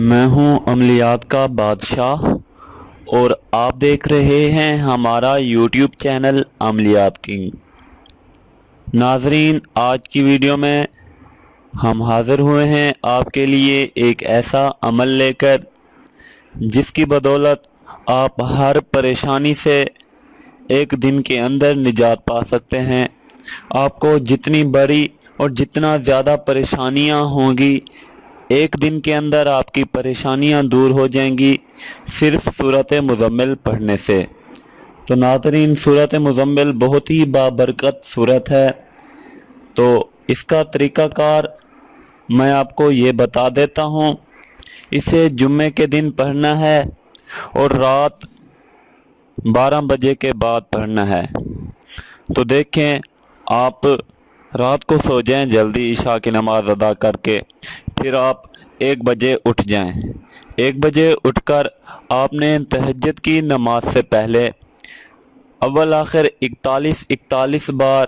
میں ہوں عملیات کا بادشاہ اور آپ دیکھ رہے ہیں ہمارا یوٹیوب چینل عملیات کنگ۔ ناظرین، آج کی ویڈیو میں ہم حاضر ہوئے ہیں آپ کے لیے ایک ایسا عمل لے کر جس کی بدولت آپ ہر پریشانی سے ایک دن کے اندر نجات پا سکتے ہیں۔ آپ کو جتنی بڑی اور جتنا زیادہ پریشانیاں ہوں گی ایک دن کے اندر آپ کی پریشانیاں دور ہو جائیں گی صرف سورۃ مزمل پڑھنے سے۔ تو ناظرین، سورۃ مزمل بہت ہی بابرکت سورت ہے، تو اس کا طریقہ کار میں آپ کو یہ بتا دیتا ہوں۔ اسے جمعے کے دن پڑھنا ہے اور رات 12 بجے کے بعد پڑھنا ہے۔ تو دیکھیں، آپ رات کو سو جائیں جلدی عشاء کی نماز ادا کر کے، پھر آپ 1 بجے اٹھ جائیں۔ 1 بجے اٹھ کر آپ نے تہجد کی نماز سے پہلے اول آخر 41 بار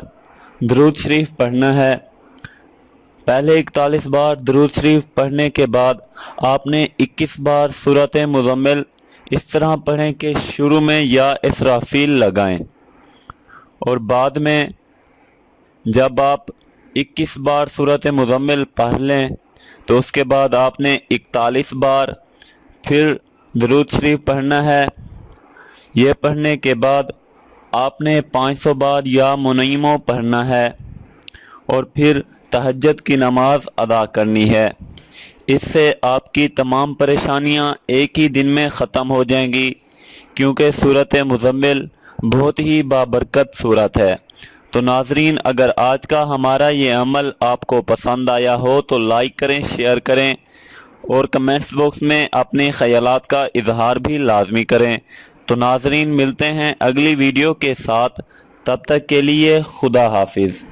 درود شریف پڑھنا ہے۔ پہلے 41 بار درود شریف پڑھنے کے بعد آپ نے 21 بار سورۃ مزمل اس طرح پڑھیں کہ شروع میں یا اسرافیل لگائیں، اور بعد میں جب آپ 21 بار سورۃ مزمل پڑھ لیں تو اس کے بعد آپ نے 41 بار پھر درود شریف پڑھنا ہے۔ یہ پڑھنے کے بعد آپ نے 500 بار یا منیمو پڑھنا ہے اور پھر تہجد کی نماز ادا کرنی ہے۔ اس سے آپ کی تمام پریشانیاں ایک ہی دن میں ختم ہو جائیں گی، کیونکہ سورۃ مزمل بہت ہی بابرکت سورت ہے۔ تو ناظرین، اگر آج کا ہمارا یہ عمل آپ کو پسند آیا ہو تو لائک کریں، شیئر کریں اور کمنٹس باکس میں اپنے خیالات کا اظہار بھی لازمی کریں۔ تو ناظرین، ملتے ہیں اگلی ویڈیو کے ساتھ، تب تک کے لیے خدا حافظ۔